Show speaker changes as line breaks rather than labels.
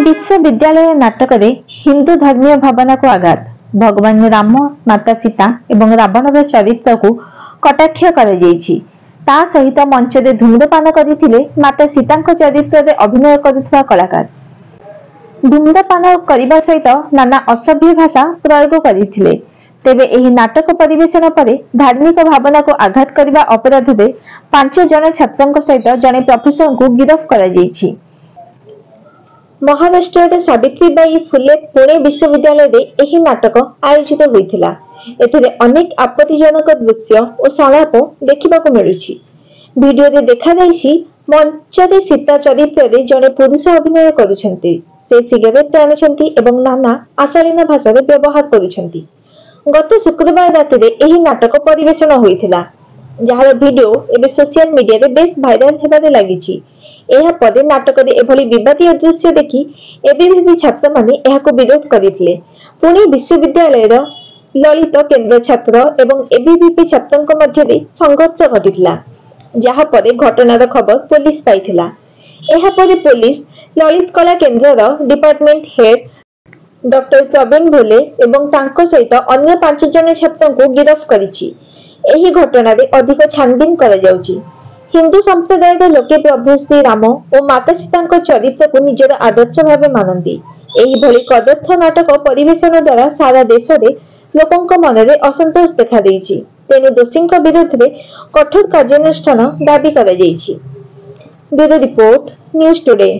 विश्वविद्यालय नाटक हिंदू धर्मीय भावना को आघात भगवान राम माता सीता एवं रावण चरित्र को कटाक्ष कर सहित मंच में धूम्रपान करते माता सीता चरित्र में अभिनय करुवा कलाकार धूम्रपान करने सहित नाना असभ्य भाषा प्रयोग करते तेबे एही नाटक परिवेशन पर धार्मिक भावना को आघात करने अपराध में 5 जन छात्रों सहित जड़े प्रोफेसर को गिरफ्त कर महाराष्ट्र सावित्रीबाई फुले पुणे विश्वविद्यालय में नाटक आयोजित होता अनेक आपत्तिजनक दृश्य और संलाप देखा मिलूँ। वीडियो रे देखा मंच सीता चरित्र में जड़े पुरुष अभिनय करुछंती से सिगरेट टाणुछंती एवं नाना आशालीन भाषा व्यवहार करुछंती। गत शुक्रवार राति में नाटक परिवेशन होता जार वीडियो एवं सोशल मीडिया रे बेस भाइराल होबारे लागिछि। एहा परे नाटक रे एभली विवादीय दृश्य देखि एबीवीपी छात्र माने एहाको विरोध करिथिले। पुणे विश्वविद्यालय ललित केंद्र छात्र एवं एबीवीपी छात्रक मध्य संघर्ष घटिथिला जहा परे घटनार खबर पुलिस पाइथिला। एहा परे पुलिस ललित कला केंद्र डिपार्टमेंट हेड डॉक्टर प्रवीण भोले एवं तांको सहित अन्य 5 जन छात्रों को गिरफ्त करिछि। एही घटना रे अधिक छानबीन करा जाउछि। हिंदू संप्रदाय लोके प्रभु श्री राम और माता सीता चरित्र को निजर आदर्श भाव मानती। एही कदर्थ नाटक परिवेशन द्वारा सारा देश में लोकों मन में असंतोष देखा देइछि। तेणु दोषी विरुद्ध में कठोर कार्यानुष्ठान दाबी करा जाइछि। Bureau report news today.